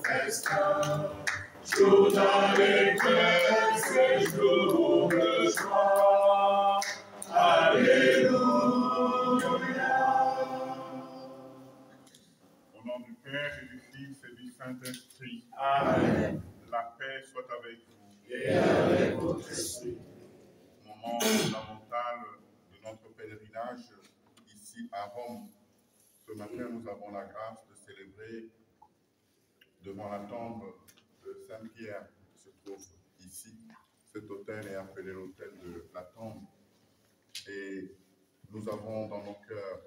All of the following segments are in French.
festin, jour d'allégresse et jour de joie. Alléluia. Au nom du Père et du Fils et du Saint-Esprit. Amen. La paix soit avec vous. Et avec votre esprit. Moment fondamental de notre pèlerinage ici à Rome. Ce matin, nous avons la grâce de célébrer devant la tombe de Saint-Pierre qui se trouve ici. Cet autel est appelé l'autel de la tombe. Et nous avons dans nos cœurs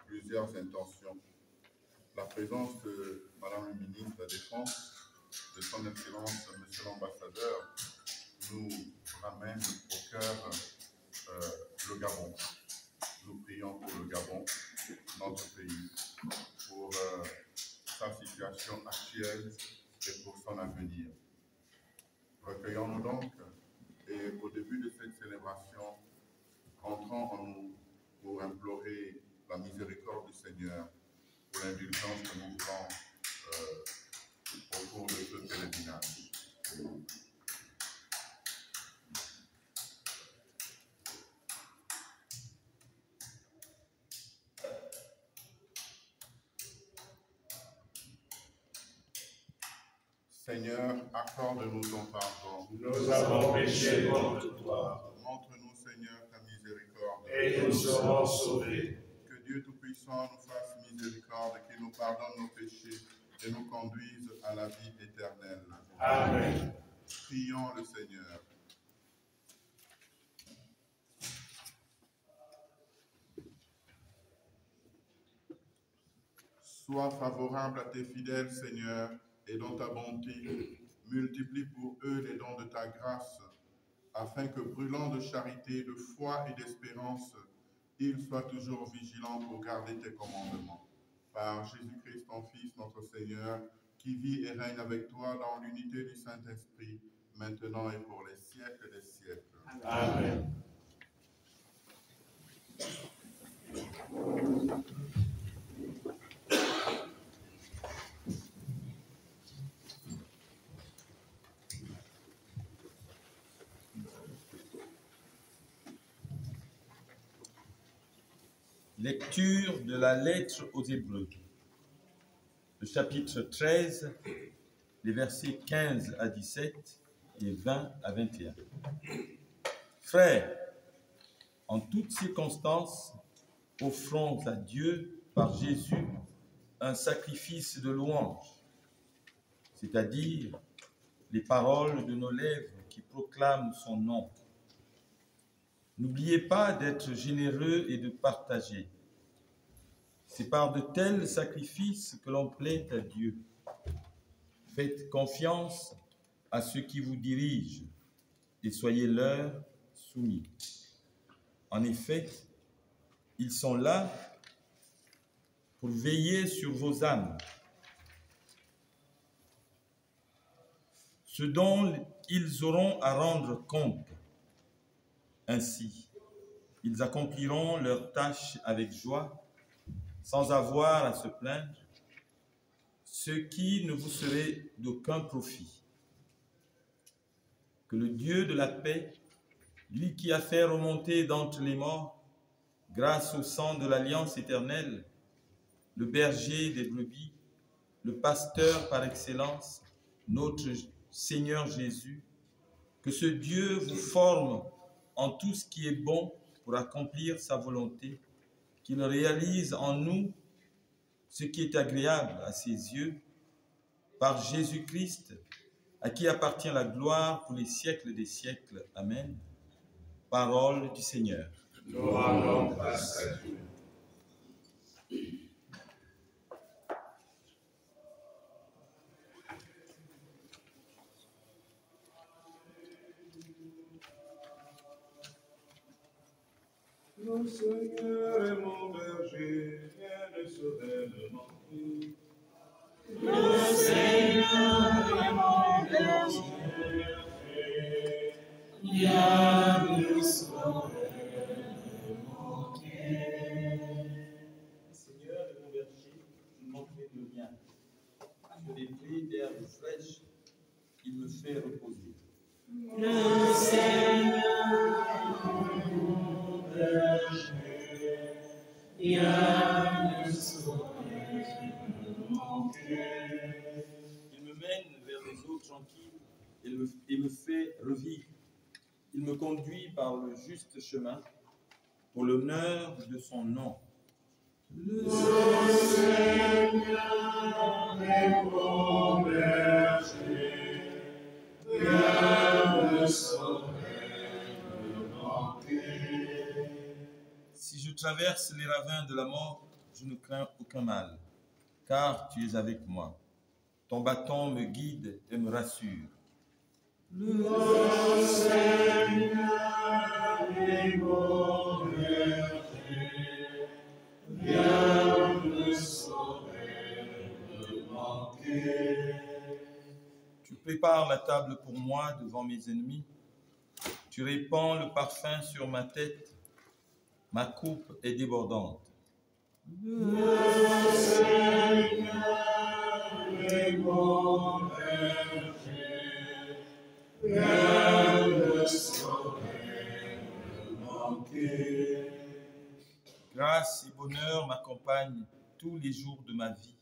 plusieurs intentions. La présence de Madame le ministre de la Défense, de son Excellence, Monsieur l'Ambassadeur, nous ramène au cœur le Gabon. Nous prions pour le Gabon, notre pays, pour sa situation actuelle et pour son avenir. Recueillons-nous donc et au début de cette célébration, entrons en nous pour implorer la miséricorde du Seigneur pour l'indulgence que nous voulons au cours de ce pèlerinage. Seigneur, accorde-nous ton pardon. Nous avons péché contre toi. Montre-nous, Seigneur, ta miséricorde. Et nous serons sauvés. Que Dieu Tout-Puissant nous fasse miséricorde, qu'il nous pardonne nos péchés et nous conduise à la vie éternelle. Amen. Prions le Seigneur. Sois favorable à tes fidèles, Seigneur, et dans ta bonté, multiplie pour eux les dons de ta grâce, afin que, brûlant de charité, de foi et d'espérance, ils soient toujours vigilants pour garder tes commandements. Par Jésus-Christ, ton Fils, notre Seigneur, qui vit et règne avec toi dans l'unité du Saint-Esprit, maintenant et pour les siècles des siècles. Amen. Lecture de la lettre aux Hébreux, le chapitre 13, les versets 15 à 17 et 20 à 21. Frères, en toutes circonstances, offrons à Dieu par Jésus un sacrifice de louange, c'est-à-dire les paroles de nos lèvres qui proclament son nom. N'oubliez pas d'être généreux et de partager. C'est par de tels sacrifices que l'on plaît à Dieu. Faites confiance à ceux qui vous dirigent et soyez leur soumis. En effet, ils sont là pour veiller sur vos âmes, ce dont ils auront à rendre compte. Ainsi, ils accompliront leur tâche avec joie, sans avoir à se plaindre, ce qui ne vous serait d'aucun profit. Que le Dieu de la paix, lui qui a fait remonter d'entre les morts, grâce au sang de l'alliance éternelle, le berger des brebis, le pasteur par excellence, notre Seigneur Jésus, que ce Dieu vous forme en tout ce qui est bon pour accomplir sa volonté, qu'il réalise en nous ce qui est agréable à ses yeux, par Jésus-Christ, à qui appartient la gloire pour les siècles des siècles. Amen. Parole du Seigneur. Nous rendons grâce à Dieu. Le Seigneur est mon berger, rien ne saurait me manquer. Le Seigneur est mon berger, rien ne saurait me manquer. Le Seigneur est mon berger, je ne manquerai de rien. Sur les prés herbes fraîches, il me fait reposer. Le Seigneur est mon berger, rien ne saurait me manquer. Il me mène vers les eaux tranquilles et me fait revivre. Il me conduit par le juste chemin pour l'honneur de son nom. Le Seigneur est mon berger, rien ne saurait me manquer. Si je traverse les ravins de la mort, je ne crains aucun mal, car tu es avec moi. Ton bâton me guide et me rassure. Le Seigneur est mon berger, rien ne saurait me manquer. Tu prépares la table pour moi devant mes ennemis. Tu répands le parfum sur ma tête. Ma coupe est débordante. Le Seigneur est mon berger, rien ne saurait me manquer. Grâce et bonheur m'accompagnent tous les jours de ma vie.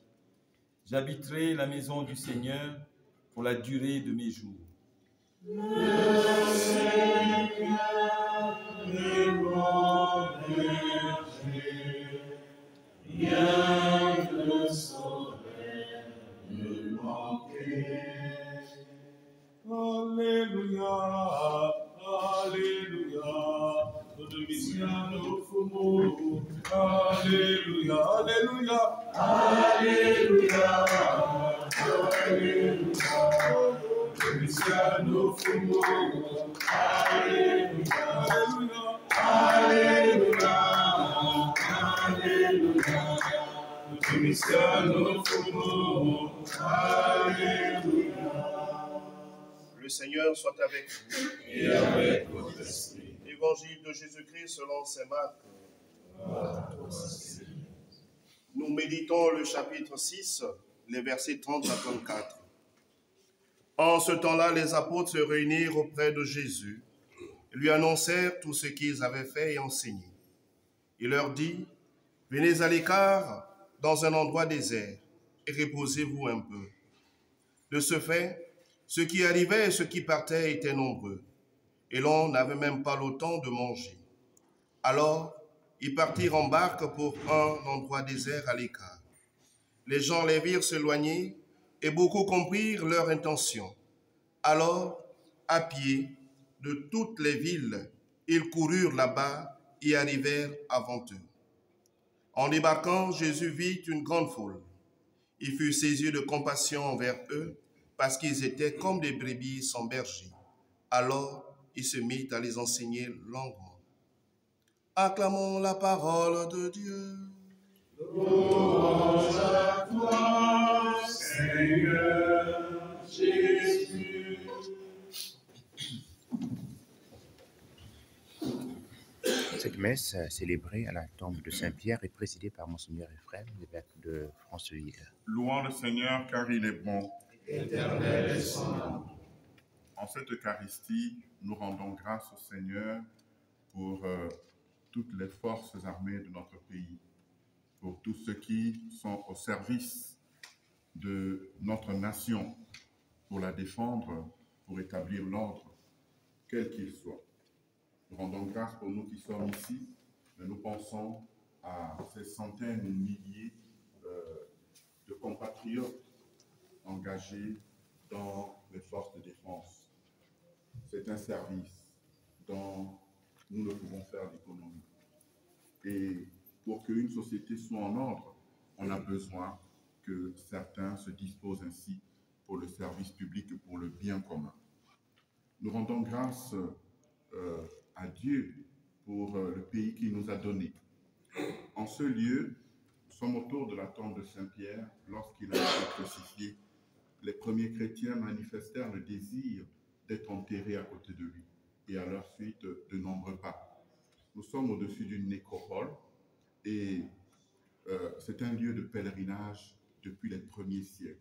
J'habiterai la maison du Seigneur pour la durée de mes jours. Le Seigneur est mon berger, rien ne saurait me manquer. Alléluia, Alléluia, Domiciano Fumo, Alléluia, Alléluia, Alléluia, Alléluia, Domiciano Fumo, Alléluia, Alléluia, Alléluia, Domiciano Fumo, Alléluia. Le Seigneur soit avec vous. et avec votre esprit. Évangile de Jésus-Christ selon saint Marc. Nous méditons le chapitre 6, les versets 30 à 34. En ce temps-là, les apôtres se réunirent auprès de Jésus et lui annoncèrent tout ce qu'ils avaient fait et enseigné. Il leur dit, « Venez à l'écart dans un endroit désert et reposez-vous un peu. » De ce fait, ceux qui arrivaient et ceux qui partaient étaient nombreux, et l'on n'avait même pas le temps de manger. Alors, ils partirent en barque pour un endroit désert à l'écart. Les gens les virent s'éloigner, et beaucoup comprirent leur intention. Alors, à pied, de toutes les villes, ils coururent là-bas et arrivèrent avant eux. En débarquant, Jésus vit une grande foule. Il fut saisi de compassion envers eux, parce qu'ils étaient comme des brebis sans berger. Alors, il se mit à les enseigner longuement. Acclamons la parole de Dieu. Louange à toi, Seigneur Jésus. Cette messe célébrée à la tombe de Saint-Pierre est présidée par Monseigneur Ephrem, l'évêque de Franceville. Louons le Seigneur car il est bon. Éternel est son nom. En cette Eucharistie, nous rendons grâce au Seigneur pour toutes les forces armées de notre pays, pour tous ceux qui sont au service de notre nation, pour la défendre, pour établir l'ordre, quel qu'il soit. Nous rendons grâce pour nous qui sommes ici, mais nous pensons à ces centaines et milliers de compatriotes engagés dans les forces de défense. C'est un service dont nous ne pouvons faire d'économie. Et pour qu'une société soit en ordre, on a besoin que certains se disposent ainsi pour le service public et pour le bien commun. Nous rendons grâce à Dieu pour le pays qu'il nous a donné. En ce lieu, nous sommes autour de la tombe de Saint-Pierre. Lorsqu'il a été crucifié, les premiers chrétiens manifestèrent le désir d'être enterrés à côté de lui, et à leur suite, de nombreux papes. Nous sommes au-dessus d'une nécropole, et c'est un lieu de pèlerinage depuis les premiers siècles.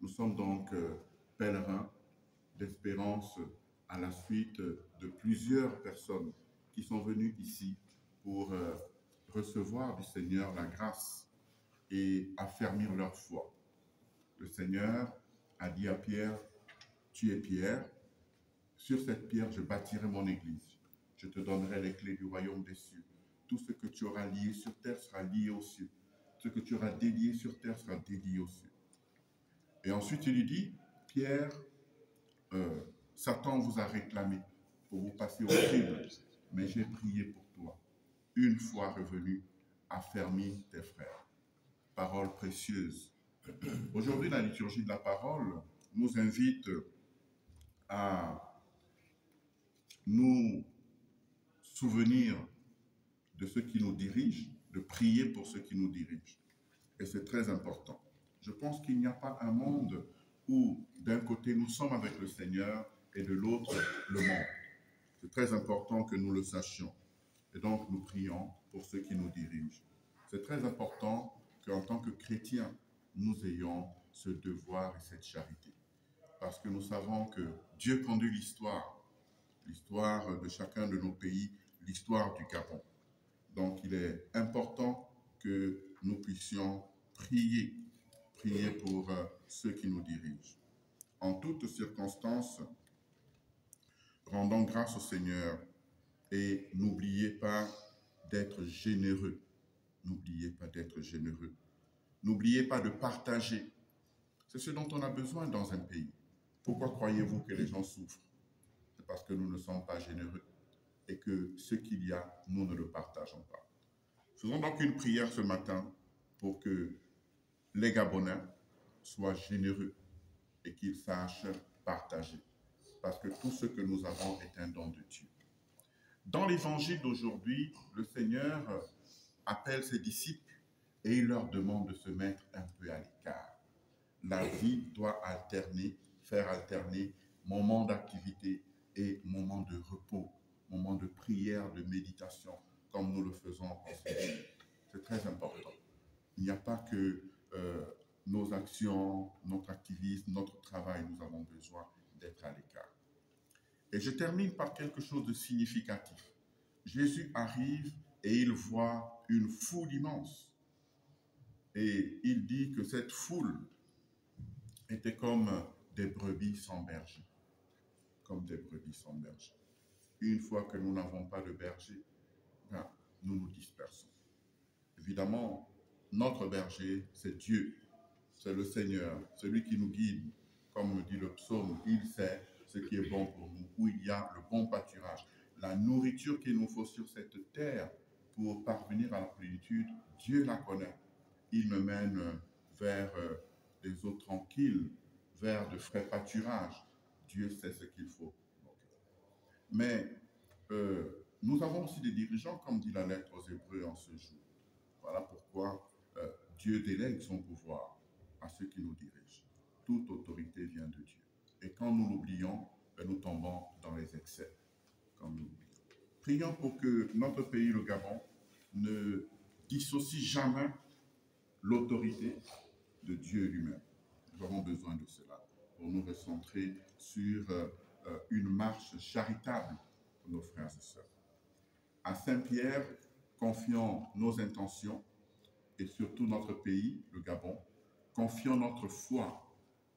Nous sommes donc pèlerins d'espérance à la suite de plusieurs personnes qui sont venues ici pour recevoir du Seigneur la grâce et affermir leur foi. Le Seigneur a dit à Pierre, tu es Pierre, sur cette pierre je bâtirai mon église, je te donnerai les clés du royaume des cieux. Tout ce que tu auras lié sur terre sera lié aux cieux. Ce que tu auras délié sur terre sera délié aux cieux. Et ensuite il lui dit, Pierre, Satan vous a réclamé pour vous passer au crible, mais j'ai prié pour toi. Une fois revenu, affermis tes frères. Parole précieuse. Aujourd'hui, la liturgie de la parole nous invite à nous souvenir de ceux qui nous dirigent, de prier pour ceux qui nous dirigent. Et c'est très important. Je pense qu'il n'y a pas un monde où d'un côté nous sommes avec le Seigneur et de l'autre le monde. C'est très important que nous le sachions. Et donc nous prions pour ceux qui nous dirigent. C'est très important qu'en tant que chrétiens, nous ayons ce devoir et cette charité. Parce que nous savons que Dieu conduit l'histoire de chacun de nos pays, l'histoire du Gabon. Donc il est important que nous puissions prier pour ceux qui nous dirigent. En toutes circonstances, rendons grâce au Seigneur et n'oubliez pas d'être généreux. N'oubliez pas d'être généreux. N'oubliez pas de partager. C'est ce dont on a besoin dans un pays. Pourquoi croyez-vous que les gens souffrent? C'est parce que nous ne sommes pas généreux et que ce qu'il y a, nous ne le partageons pas. Faisons donc une prière ce matin pour que les Gabonais soient généreux et qu'ils sachent partager. Parce que tout ce que nous avons est un don de Dieu. Dans l'évangile d'aujourd'hui, le Seigneur appelle ses disciples et il leur demande de se mettre un peu à l'écart. La vie doit faire alterner moments d'activité et moments de repos, moments de prière, de méditation, comme nous le faisons en ce moment. C'est très important. Il n'y a pas que nos actions, notre activisme, notre travail, nous avons besoin d'être à l'écart. Et je termine par quelque chose de significatif. Jésus arrive et il voit une foule immense. Et il dit que cette foule était comme des brebis sans berger. Comme des brebis sans berger. Une fois que nous n'avons pas de berger, nous nous dispersons. Évidemment, notre berger, c'est Dieu. C'est le Seigneur, celui qui nous guide. Comme dit le psaume, il sait ce qui est bon pour nous, où il y a le bon pâturage. La nourriture qu'il nous faut sur cette terre pour parvenir à la plénitude, Dieu la connaît. Il me mène vers des eaux tranquilles, vers de frais pâturages. Dieu sait ce qu'il faut. Mais nous avons aussi des dirigeants, comme dit la lettre aux Hébreux en ce jour. Voilà pourquoi Dieu délègue son pouvoir à ceux qui nous dirigent. Toute autorité vient de Dieu. Et quand nous l'oublions, nous tombons dans les excès. Quand nous l'oublions. Prions pour que notre pays, le Gabon, ne dissocie jamais l'autorité de Dieu lui-même. Nous avons besoin de cela pour nous recentrer sur une marche charitable pour nos frères et sœurs. À Saint-Pierre, confions nos intentions et surtout notre pays, le Gabon, confions notre foi,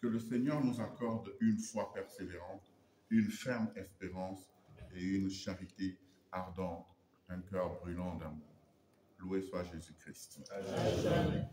que le Seigneur nous accorde une foi persévérante, une ferme espérance et une charité ardente, un cœur brûlant d'amour. Loué soit Jésus-Christ. Amen.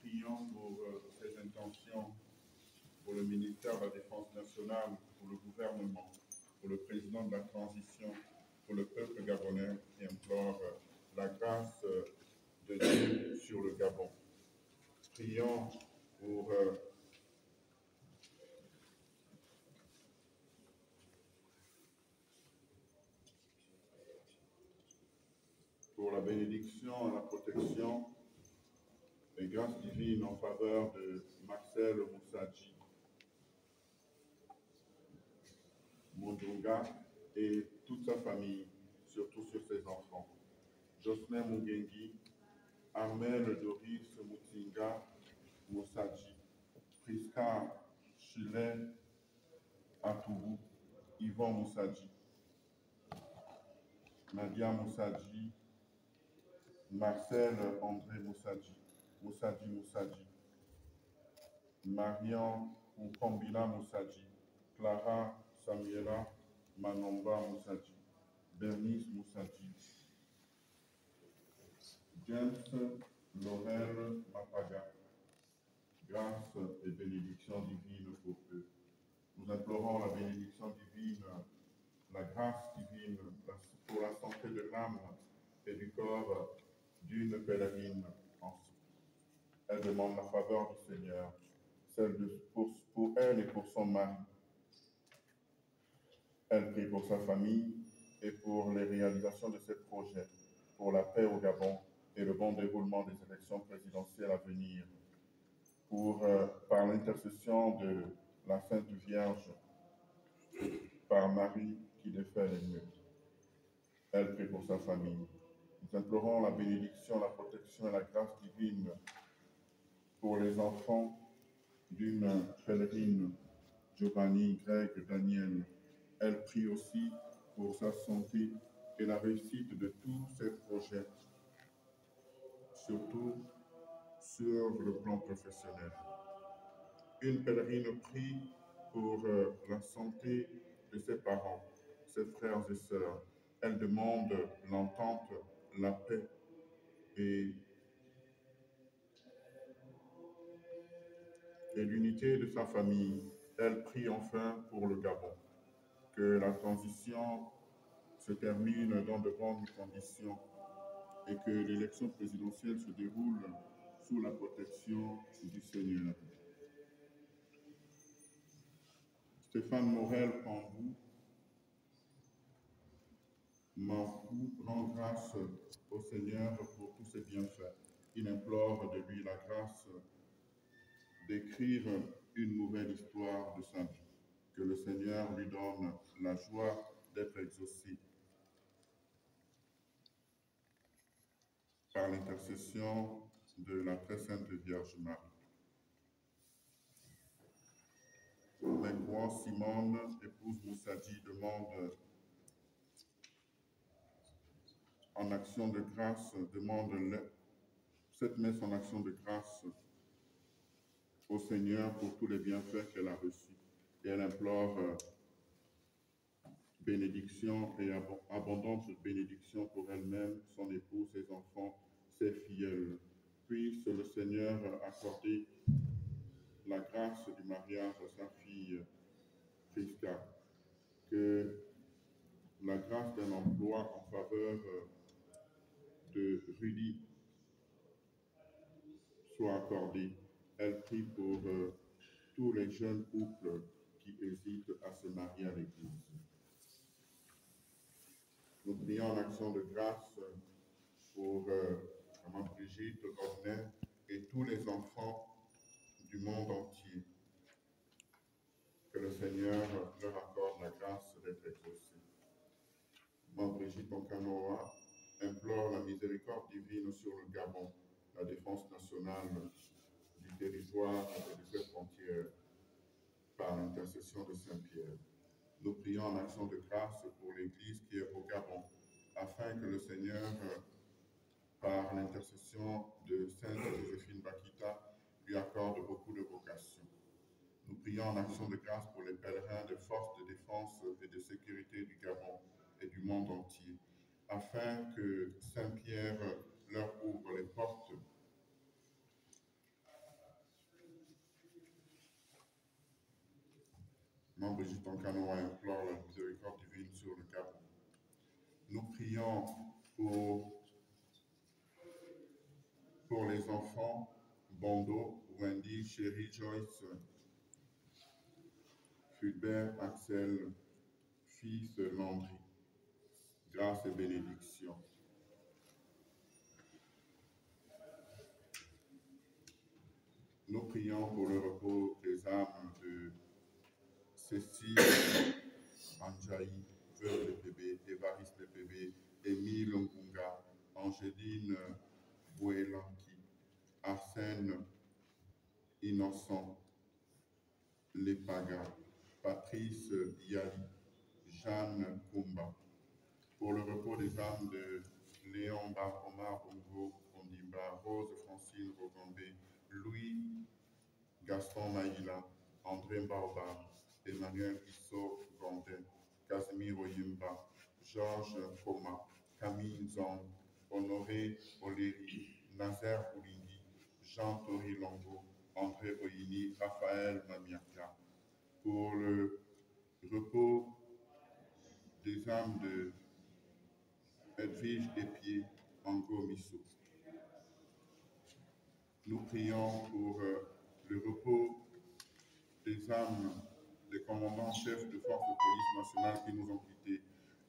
Prions pour ces intentions, pour le ministère de la Défense nationale, pour le gouvernement, pour le président de la transition, pour le peuple gabonais qui implore la grâce de Dieu sur le Gabon. Prions pour la bénédiction et la protection et grâce divine en faveur de Marcel Moussadji Mondonga et toute sa famille, surtout sur ses enfants. Jocelyn Mugengi, Armel Doris Moutinga Moussadji, Priska Chile Atoubou, Yvon Moussadji, Nadia Moussadji, Marcel André Moussadji, Moussadji, Marian Mukambila Moussadji, Clara Samuela Manomba Moussadji, Bernice Moussadji, James Laurel Mapaga, grâce et bénédiction divine pour eux. Nous implorons la bénédiction divine, la grâce divine pour la santé de l'âme et du corps d'une pèlerine en souffrance. Elle demande la faveur du Seigneur, pour elle et pour son mari. Elle prie pour sa famille et pour les réalisations de ses projets, pour la paix au Gabon et le bon déroulement des élections présidentielles à venir, par l'intercession de la Sainte Vierge, par Marie qui défait l'émeute. Elle prie pour sa famille. Nous implorons la bénédiction, la protection et la grâce divine pour les enfants d'une pèlerine, Giovanni, Greg, Daniel. Elle prie aussi pour sa santé et la réussite de tous ses projets, surtout sur le plan professionnel. Une pèlerine prie pour la santé de ses parents, ses frères et sœurs. Elle demande l'entente, la paix et l'unité de sa famille. Elle prie enfin pour le Gabon, que la transition se termine dans de bonnes conditions et que l'élection présidentielle se déroule sous la protection du Seigneur. Stéphane Morel Pambou, Marfou, rend grâce au Seigneur pour tous ses bienfaits. Il implore de lui la grâce d'écrire une nouvelle histoire de sa vie. Que le Seigneur lui donne la joie d'être exaucé par l'intercession de la très sainte Vierge Marie. Mengouan Simone, épouse Moussadi, demande en action de grâce, cette messe en action de grâce au Seigneur pour tous les bienfaits qu'elle a reçus. Et elle implore bénédiction et abondante bénédiction pour elle-même, son époux, ses enfants, ses filleuls. Puisse le Seigneur accorder la grâce du mariage à sa fille Christa, que la grâce d'un emploi en faveur de Rudy soit accordée. Elle prie pour tous les jeunes couples qui hésitent à se marier à l'Église. Nous prions en action de grâce pour Maman Brigitte, Godin et tous les enfants du monde entier. Que le Seigneur leur accorde la grâce d'être exaucés. Maman Brigitte Onkanoa implore la miséricorde divine sur le Gabon, la défense nationale du territoire et de ses frontières par l'intercession de Saint-Pierre. Nous prions en action de grâce pour l'Église qui est au Gabon, afin que le Seigneur, par l'intercession de Sainte Joséphine Bakita, lui accorde beaucoup de vocations. Nous prions en action de grâce pour les pèlerins des forces de défense et de sécurité du Gabon et du monde entier, afin que Saint-Pierre leur ouvre les portes Maman Brigitte Onkanoa implore la miséricorde divine sur le Gabon. Nous prions pour les enfants Bondo, Wendy, Chérie, Joyce, Fulbert, Axel, fils Landry. Grâce et bénédiction. Nous prions pour le repos des âmes de Cécile Anjaï, veuve de Pébé, Évariste de Pébé, Émile Ngunga, Angéline Bouélanki, Arsène Innocent Lepaga, Patrice Yali, Jeanne Kumba. Pour le repos des âmes de Léon Omar Bongo Ondimba, Rose Francine Rogambé, Louis Gaston Maïla, André Baobab, Emmanuel Issot Gondin, Casimir Oyimba, Georges Koma, Camille Zong, Honoré Oléri, Nazaire Oulindi, Jean Tori Longo, André Oyini, Raphaël Mamiaka. Pour le repos des âmes de Edwige Epier, Ango Missou. Nous prions pour le repos des âmes des commandants-chefs de forces de police nationale qui nous ont quittés,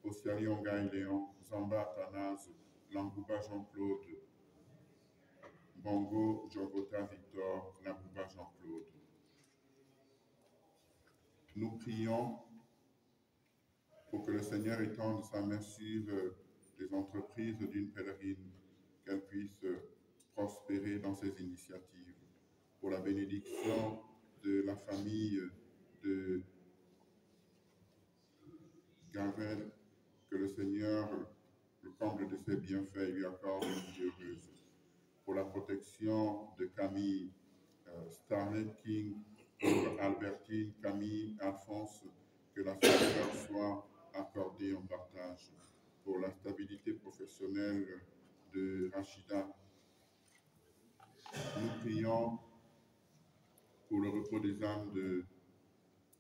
Ossiali Ongaï Léon, Zamba Athanase, Langouba Jean-Claude, Bongo Jogota Victor, Langouba Jean-Claude. Nous prions pour que le Seigneur étende sa main sur les entreprises d'une pèlerine, qu'elle puisse prospérer dans ses initiatives. Pour la bénédiction de la famille de Gavel, que le Seigneur, le comble de ses bienfaits, lui accorde une vie heureuse. Pour la protection de Camille, Starlet King, Albertine, Camille, Alphonse, que la faveur soit accordée en partage. Pour la stabilité professionnelle de Rachida, nous prions pour le repos des âmes de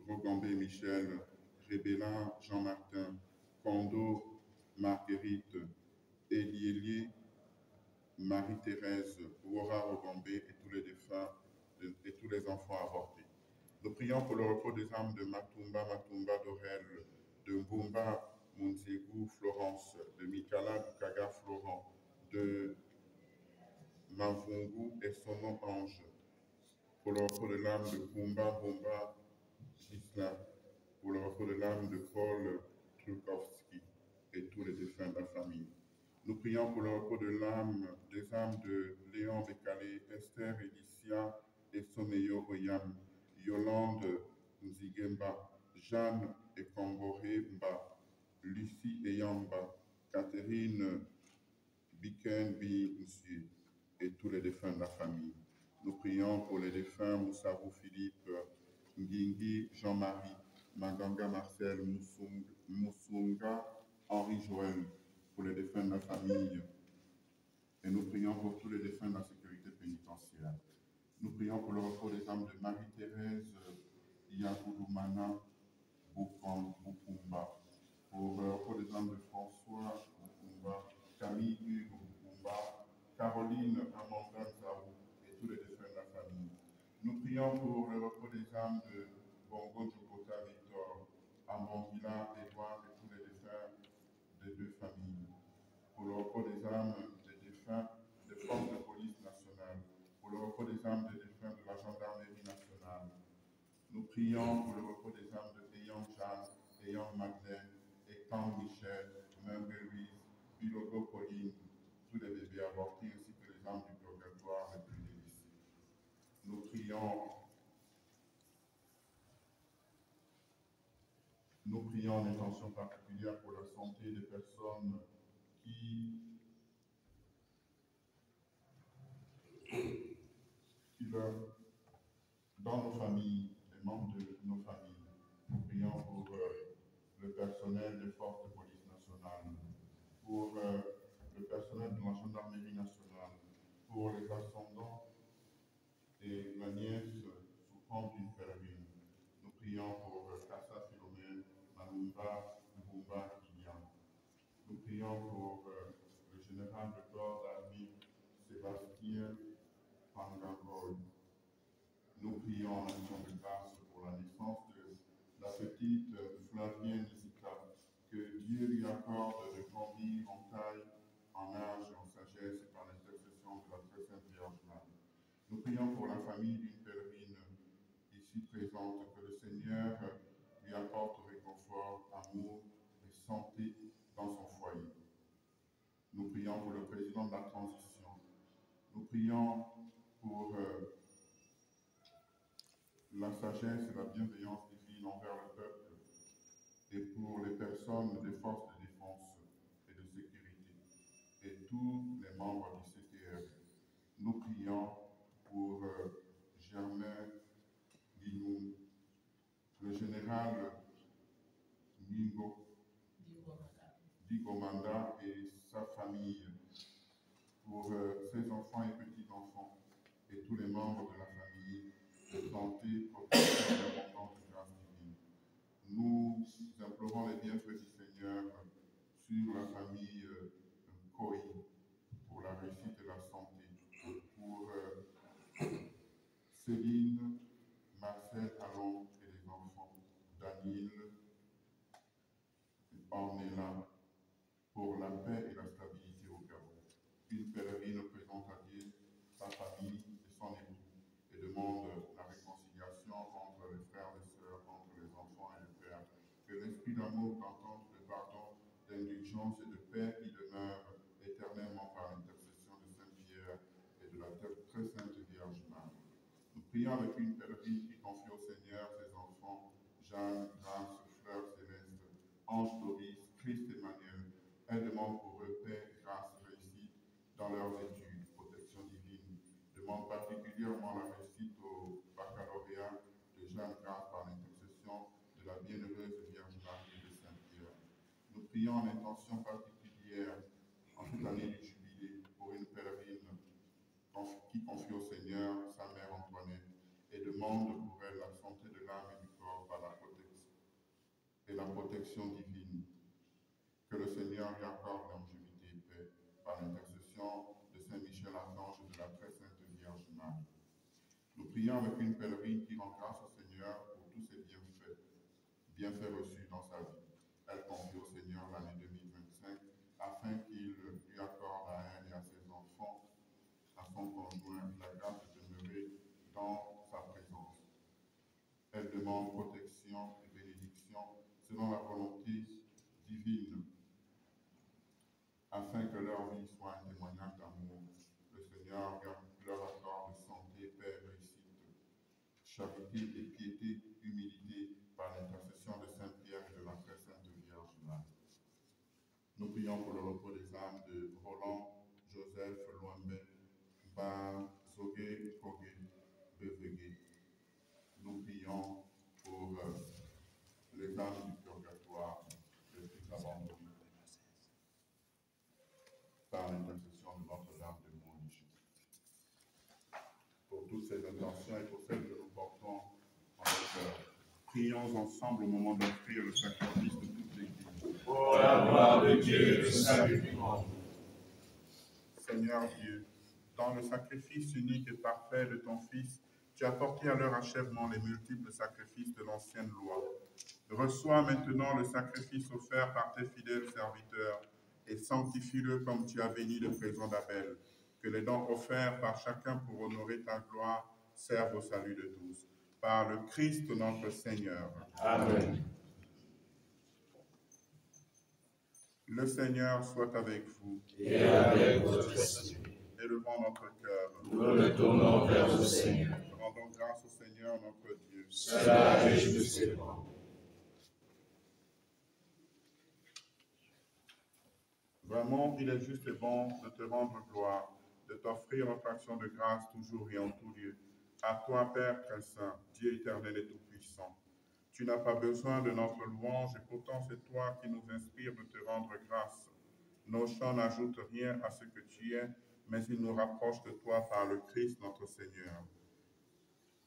Rogambé Michel, Rébella Jean-Martin, Kondo Marguerite, Eliélié Marie-Thérèse, Wora Rogambé et tous les défunts et tous les enfants avortés. Nous prions pour le repos des âmes de Matumba Dorel, de Mbumba Munzegu Florence, de Mikala Bukaga Florent, de Mavungu et son nom Ange, pour le repos de l'âme de Bumba Gisela, pour le repos de l'âme de Paul Trukowski et tous les défunts de la famille. Nous prions pour le repos de l'âme des âmes de Léon Bécalé, Esther Elicia et Someyo Oyam, Yolande Nzigemba, Jeanne et Mba, Lucie Eyamba, Catherine Bikenbi Monsieur et tous les défunts de la famille. Nous prions pour les défunts Moussabou Philippe, Nguingui Jean-Marie, Maganga Marcel, Moussunga Henri Joël, pour les défunts de la famille. Et nous prions pour tous les défunts de la sécurité pénitentiaire. Nous prions pour le repos des âmes de Marie-Thérèse Yagoulumana Bupumba, pour le repos des âmes de François Bupumba, Camille Hugues Bupumba, Caroline Amanda Zaou et tous les défunts de la famille. Nous prions pour le repos des âmes de Bongo Djokota Victor, Ambangila Edouard et tous les défunts des deux familles. Pour le repos des âmes des défunts des forces de police nationale, pour le repos des âmes des défunts de la gendarmerie nationale. Nous prions pour le repos des âmes de Eyang Jeanne, Eyang Madeleine, Ekang Michel, Membre Louise, Bilogo Pauline, tous les bébés avortés ainsi que les âmes du purgatoire et plus dévissés. Nous prions en intention particulière pour la santé des personnes qui dans nos familles, les membres de nos familles. Nous prions pour le personnel des forces de police nationale, pour le personnel de la gendarmerie nationale, pour les ascendants et la nièce souffrant d'une pèlerine. Nous prions pour Kassa Philomène, Manumba, Mbumba, Kylian. Nous prions pour le général de corps d'armée Sébastien Pangagoy. Nous prions en action de grâce pour la naissance de la petite Flavienne Zika, que Dieu lui accorde de grandir en taille, en âge et en sagesse par l'intercession de la très sainte Vierge Marie. Nous prions pour la famille d'une pèlerine ici présente, que le Seigneur lui apporte réconfort, amour et santé dans son foyer. Nous prions pour le président de la transition. Nous prions pour la sagesse et la bienveillance divine envers le peuple et pour les personnes des forces de défense et de sécurité et tous les membres du CTR. Nous prions pour Germain Guinou, le général Digomanda et sa famille, pour ses enfants et petits-enfants et tous les membres de la famille, de santé, protection et abondante grâce divine. Nous implorons les bienfaits du Seigneur sur la famille Koi, pour la réussite et la santé, pour Céline, Marcel, Allon et les enfants, Daniel, Ornella, pour la paix et la stabilité au Gabon. Une pèlerine présente à Dieu sa famille et son époux et demande la réconciliation entre les frères et sœurs, entre les enfants et le Père. Que l'esprit d'amour, d'entente, de pardon, d'indulgence et de paix y demeure éternellement par l'intercession de Saint Pierre et de la très sainte Vierge Marie. Nous prions avec une pèlerine qui confie au Seigneur ses enfants, Jeanne, Grâce, Fleur Céleste, Ange Doris, Christ Emmanuel. Elle demande pour eux paix, grâce, réussite dans leurs études, protection divine. Demande particulièrement la réussite au baccalauréat de Jeanne Grâce par l'intercession de la bienheureuse Vierge prions en intention particulière en toute année du jubilé pour une pèlerine qui confie au Seigneur sa mère Antoinette et demande pour elle la santé de l'âme et du corps par la protection divine. Que le Seigneur lui accorde longévité et paix par l'intercession de Saint Michel Archange et de la très sainte Vierge Marie. Nous prions avec une pèlerine qui rend grâce au Seigneur pour tous ses bienfaits reçus dans sa vie. Elle confie au Seigneur l'année 2025 afin qu'il lui accorde à elle et à ses enfants, à son conjoint, la grâce de demeurer dans sa présence. Elle demande protection et bénédiction selon la volonté divine, afin que leur vie soit un témoignage d'amour. Le Seigneur leur accorde santé, paix, réussite, charité et piété, humilité, par l'intercession de Saint Pierre et de la très sainte Vierge Marie. Nous prions pour le repos des âmes de Roland, Joseph, Loimbe, Zogué, Kogué, Bevegué. Nous prions pour les âmes du purgatoire, les plus abandonnés, par l'intercession de Notre-Dame de Montlichon. Pour toutes ces intentions et pour celles que nous portons en notre cœur, prions ensemble au moment d'offrir le sacrifice de toute l'Église. Pour la gloire de Dieu, le salut du monde. Seigneur Dieu, dans le sacrifice unique et parfait de ton Fils, tu as porté à leur achèvement les multiples sacrifices de l'ancienne loi. Reçois maintenant le sacrifice offert par tes fidèles serviteurs et sanctifie-le comme tu as béni le présent d'Abel. Que les dons offerts par chacun pour honorer ta gloire servent au salut de tous. Par le Christ notre Seigneur. Amen. Le Seigneur soit avec vous. Et avec votre esprit. Élevons notre cœur. Nous le tournons vers le Seigneur. Rendons grâce au Seigneur notre Dieu. Cela est justement. Vraiment, il est juste et bon de te rendre gloire, de t'offrir notre action de grâce toujours et en tout lieu. À toi, Père très saint, Dieu éternel et tout-puissant. Tu n'as pas besoin de notre louange et pourtant c'est toi qui nous inspires de te rendre grâce. Nos chants n'ajoutent rien à ce que tu es, mais ils nous rapprochent de toi par le Christ notre Seigneur.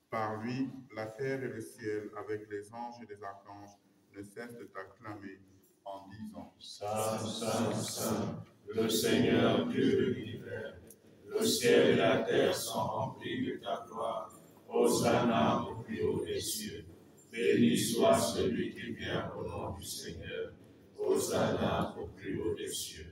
Par lui, la terre et le ciel, avec les anges et les archanges, ne cessent de t'acclamer en disant: Saint, Saint, Saint, le Seigneur Dieu de l'univers, le ciel et la terre sont remplis de ta gloire. Hosanna au plus haut des cieux. Béni soit celui qui vient au nom du Seigneur. Hosanna au plus haut des cieux.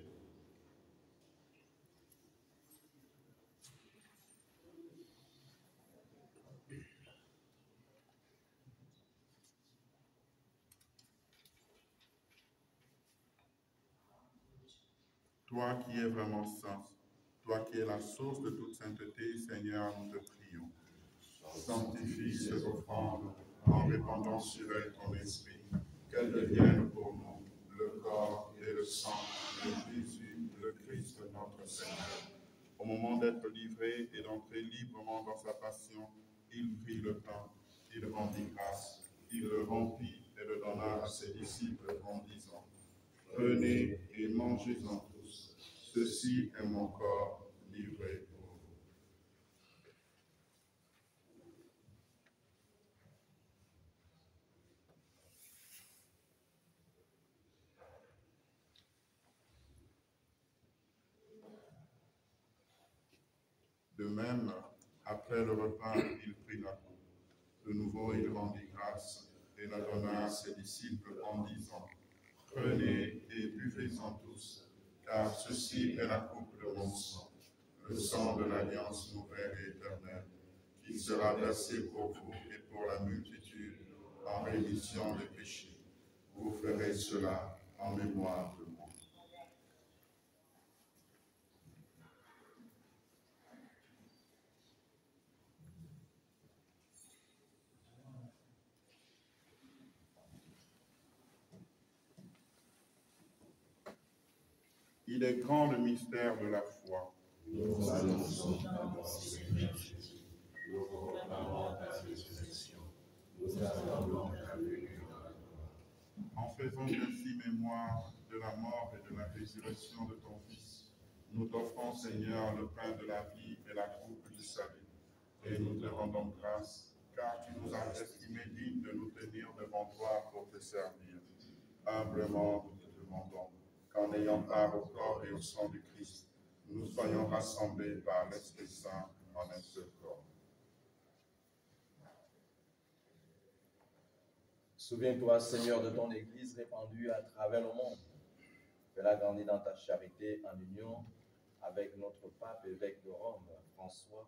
Toi qui es vraiment saint, toi qui es la source de toute sainteté, Seigneur, nous te prions. Sanctifie ces offrandes en répandant sur elles ton esprit, qu'elles deviennent pour nous le corps et le sang de Jésus, le Christ notre Seigneur. Au moment d'être livré et d'entrer librement dans sa passion, il prit le pain, il rendit grâce, il le rompit et le donna à ses disciples en disant: Prenez et mangez-en tous, ceci est mon corps livré pour vous. De même, après le repas, il prit la coupe. De nouveau, il rendit grâce et la donna à ses disciples en disant: Prenez et buvez-en tous, car ceci est la coupe de mon sang, le sang de l'alliance nouvelle et éternelle, qui sera versé pour vous et pour la multitude en rémission des péchés. Vous ferez cela en mémoire de moi. Il est grand le mystère de la foi. Nous annonçons ta mort, Seigneur Jésus. Nous proclamons ta résurrection. Nous attendons ta venue dans la gloire. En faisons ainsi mémoire de la mort et de la résurrection de ton Fils, nous t'offrons, Seigneur, le pain de la vie et la coupe du salut. Et nous te rendons grâce, car tu nous as estimés dignes de nous tenir devant toi pour te servir. Humblement, nous te demandons qu'en ayant part au corps et au sang du Christ, nous soyons rassemblés par l'Esprit Saint en un seul corps. Souviens-toi, Seigneur, de ton Église répandue à travers le monde. Fais-la grandir dans ta charité en union avec notre pape évêque de Rome, François,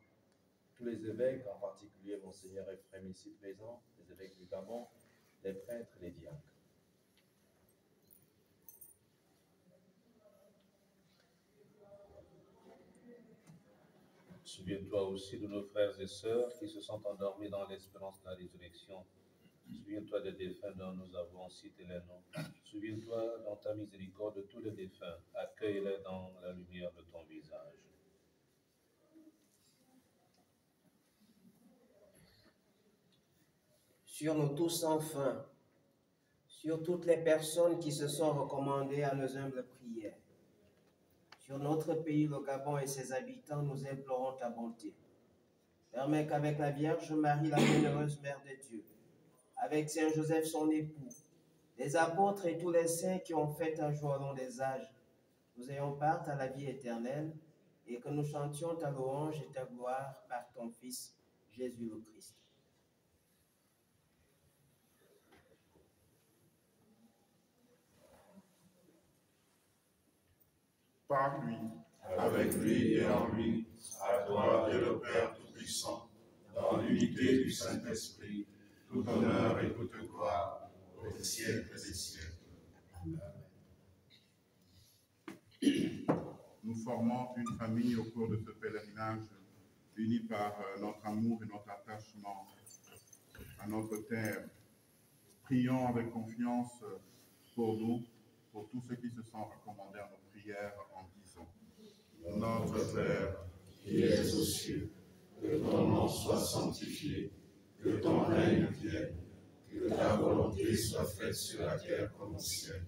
tous les évêques, en particulier Monseigneur Ephrem ici présent, les évêques du Gabon, les prêtres, les diacres. Souviens-toi aussi de nos frères et sœurs qui se sont endormis dans l'espérance de la résurrection. Souviens-toi des défunts dont nous avons cité les noms. Souviens-toi dans ta miséricorde de tous les défunts. Accueille-les dans la lumière de ton visage. Sur nous tous enfin, sur toutes les personnes qui se sont recommandées à nos humbles prières. Sur notre pays, le Gabon et ses habitants, nous implorons ta bonté. Permets qu'avec la Vierge Marie, la bienheureuse Mère de Dieu, avec Saint Joseph son époux, les apôtres et tous les saints qui ont fait ta joie au long des âges, nous ayons part à la vie éternelle et que nous chantions ta louange et ta gloire par ton Fils, Jésus le Christ. Par lui, avec lui et en lui, à toi et le Père Tout-Puissant, dans l'unité du Saint-Esprit, tout honneur et toute gloire, au siècle des siècles. nous formons une famille au cours de ce pèlerinage, unis par notre amour et notre attachement à notre terre. Prions avec confiance pour nous, pour tous ceux qui se sont recommandés à nos prières en disant: Notre Père, qui es aux cieux, que ton nom soit sanctifié, que ton règne vienne, que ta volonté soit faite sur la terre comme au ciel.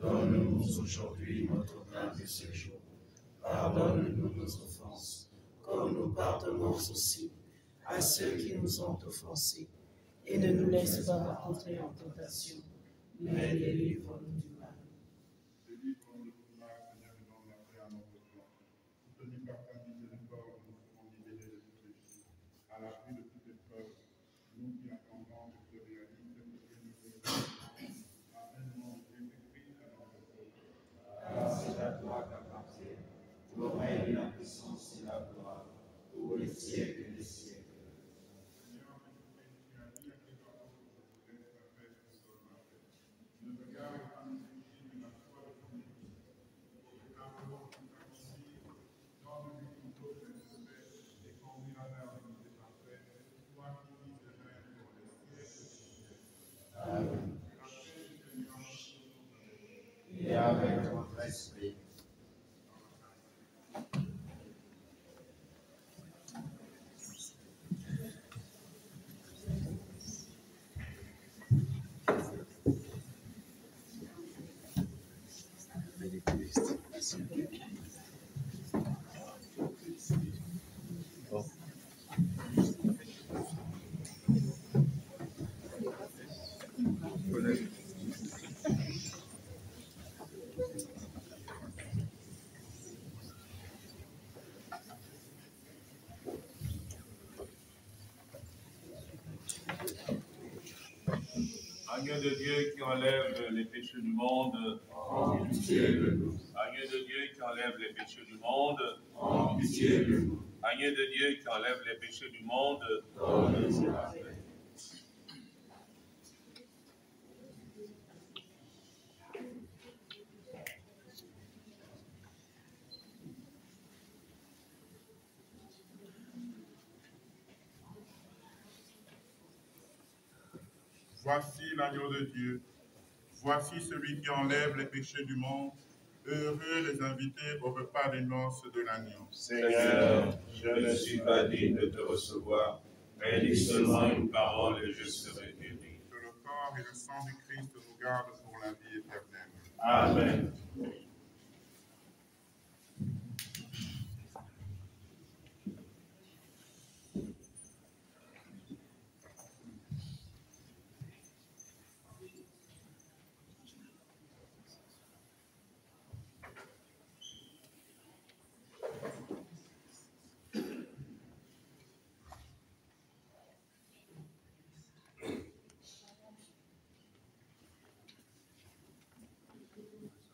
Donne-nous aujourd'hui notre pain de ce jour. Pardonne-nous nos offenses, comme nous pardonnons aussi à ceux qui nous ont offensés. Et ne nous laisse pas entrer en tentation, mais délivre-nous du mal. Délivre-nous du mal, Seigneur, et donne la paix à notre cœur. Soutenus par ta miséricorde, nous serons libérés de tout péché. À l'abri de toute épreuve, nous qui attendons que se réalise ce que nous faisons, appelle-nous Jésus-Christ à notre sauve. Car c'est à toi qu'appartient le règne, la puissance et la gloire, pour les siècles des siècles. Seigneur, Jésus-Christ, tu as dit à tes apôtres: je vous laisse la paix, je vous donne la paix. Ne regarde pas nous de la foi de ton Église. Et ta volonté t'accomplit, donne-lui toujours cette paix et conduira vers l'unité parfaite, toi qui vis et règnes pour les siècles des siècles. Amen. La paix du Seigneur soit toujours avec vous. Et avec votre esprit. Agneau de Dieu qui enlève les péchés du monde, En pitié de nous. Agneau de Dieu qui enlève les péchés du monde, En pitié de nous. Agneau de Dieu qui enlève les péchés du monde, Donne-nous la paix. Voici l'agneau de Dieu. Voici celui qui enlève les péchés du monde. Heureux les invités au repas des noces de l'agneau. Seigneur, je ne suis pas digne de te recevoir, mais dis seulement une parole et je serai guéri. Que le corps et le sang du Christ nous gardent pour la vie. Amen.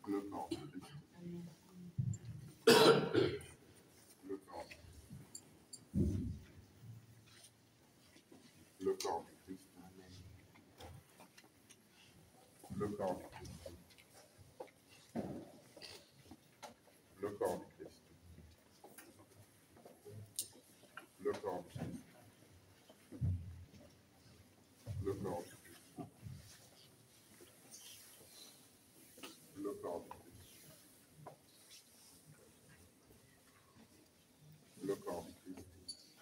Le corps de Christ. Le corps. Le corps du Christ. Le corps du Christ. Le corps du Christ. Le corps du Christ. Le corps du Christ. Le corps du Christ. Le corps du Christ.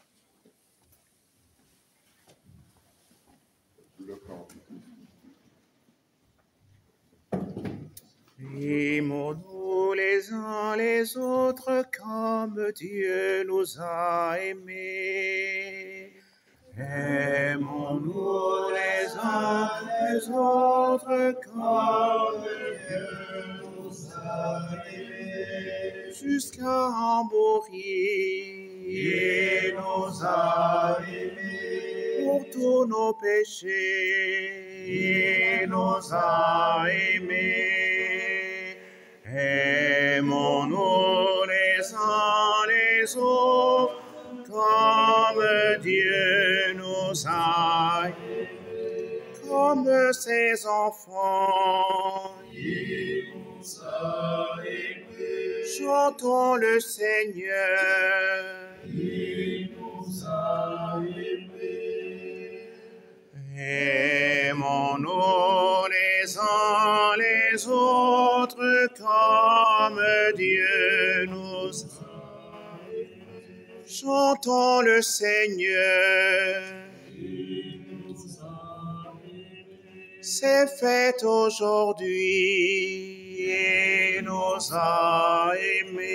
Le corps du Christ. Aimons-nous les uns les autres comme Dieu nous a aimés. Aimons-nous les uns les autres comme Dieu nous a aimés. Jusqu'à en mourir, il nous a aimés. Pour tous nos péchés, il nous a aimés. Aimons-nous les uns les autres comme Dieu nous a aimés, comme ses enfants. Il nous a aimés. Chantons le Seigneur. Il nous a aimés. Aimons-nous les uns les autres comme Dieu nous a aimés. Chantons le Seigneur. Il nous a aimés. C'est fête aujourd'hui. Il nous a aimés.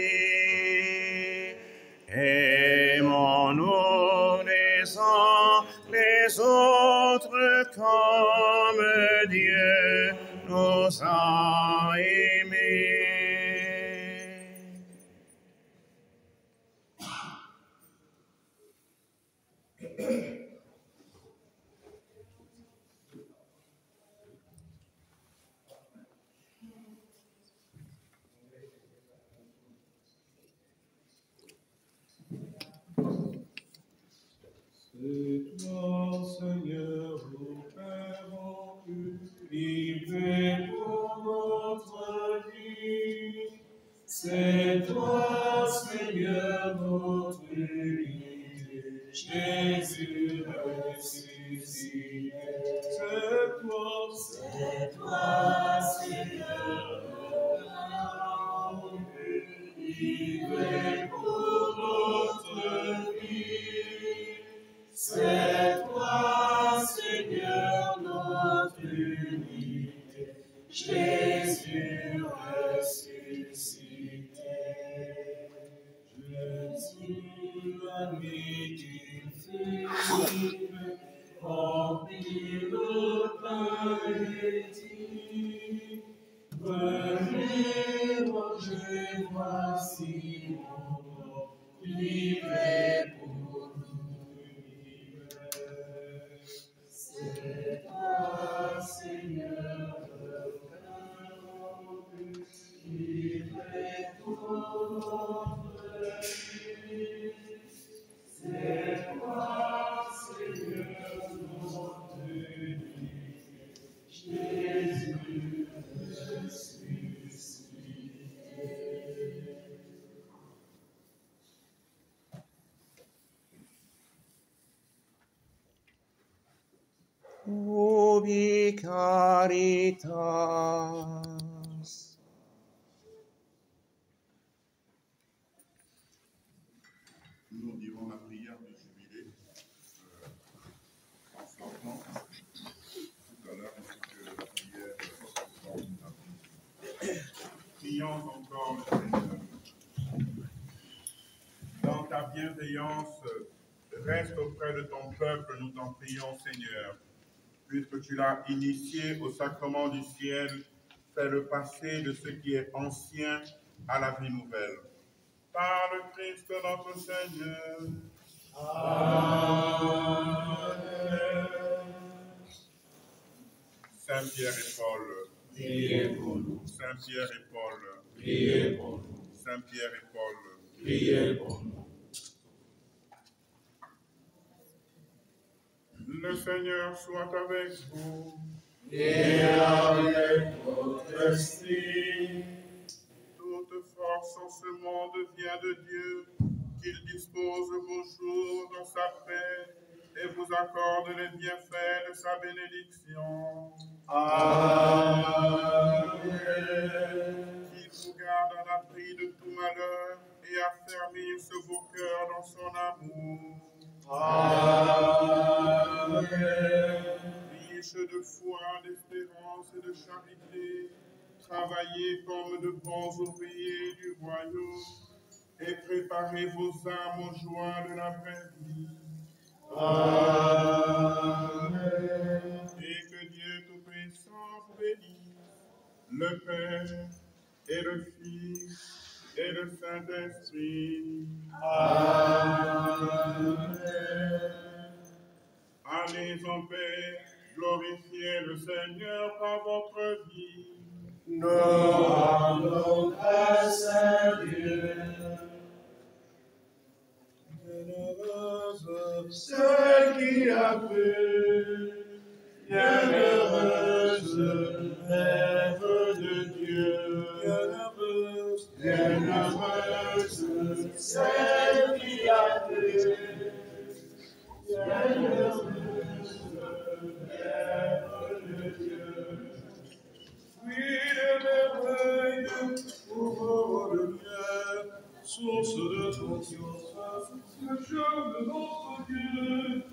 Aimons-nous les uns les autres comme Dieu nous a aimés. C'est toi, Seigneur, nous Père livré pour notre vie. C'est toi, Seigneur, notre unité, Jésus ressuscité. C'est toi, Seigneur, notre livré pour notre vie. C'est toi, Seigneur, notre unité, Jésus ressuscité. Jésus, l'amitié infime, rempli le pain et dit, venez manger, voici mon corps, livré pour c'est toi, Seigneur, le Père, livré pour notre vie. C'est toi, Seigneur, notre unité, Jésus ressuscité. Ubi caritas. Nous dirons la prière du jubilé en sortant tout à l'heure, ainsi que la prière sortant. prions encore le Seigneur. Dans ta bienveillance, reste auprès de ton peuple, nous t'en prions, Seigneur. Puisque tu l'as initié au sacrement du ciel, fais-le passer de ce qui est ancien à la vie nouvelle. Par le Christ notre Seigneur. Amen. Saint Pierre et Paul, Priez pour nous. Saint Pierre et Paul, Priez pour nous. Saint Pierre et Paul, Priez pour nous. Le Seigneur soit avec vous. Et avec votre esprit. Toute force en ce monde vient de Dieu, qu'il dispose vos jours dans sa paix et vous accorde les bienfaits de sa bénédiction. Amen. Qu'il vous garde à l'abri de tout malheur et affermisse vos cœurs dans son amour. Amen. Riche de foi, d'espérance et de charité, travaillez comme de bons ouvriers du royaume et préparez vos âmes aux joies de la vraie vie. Amen. Et que Dieu Tout-Puissant vous bénisse, le Père et le Fils et le Saint-Esprit. Amen. Allez en paix, glorifiez le Seigneur par votre vie. Nous rendons grâce à Dieu. Bienheureuse celle qui a cru, bienheureuse Mère de Dieu, bienheureuse celle qui a cru, bienheureuse Mère de Dieu. Oui, de merveille, pauvre de lumière, source de confiance, le jeu de notre Dieu,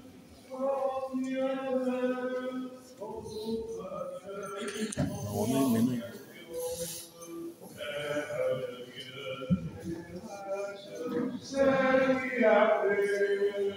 sois bienvenu, en son celle qui a fait,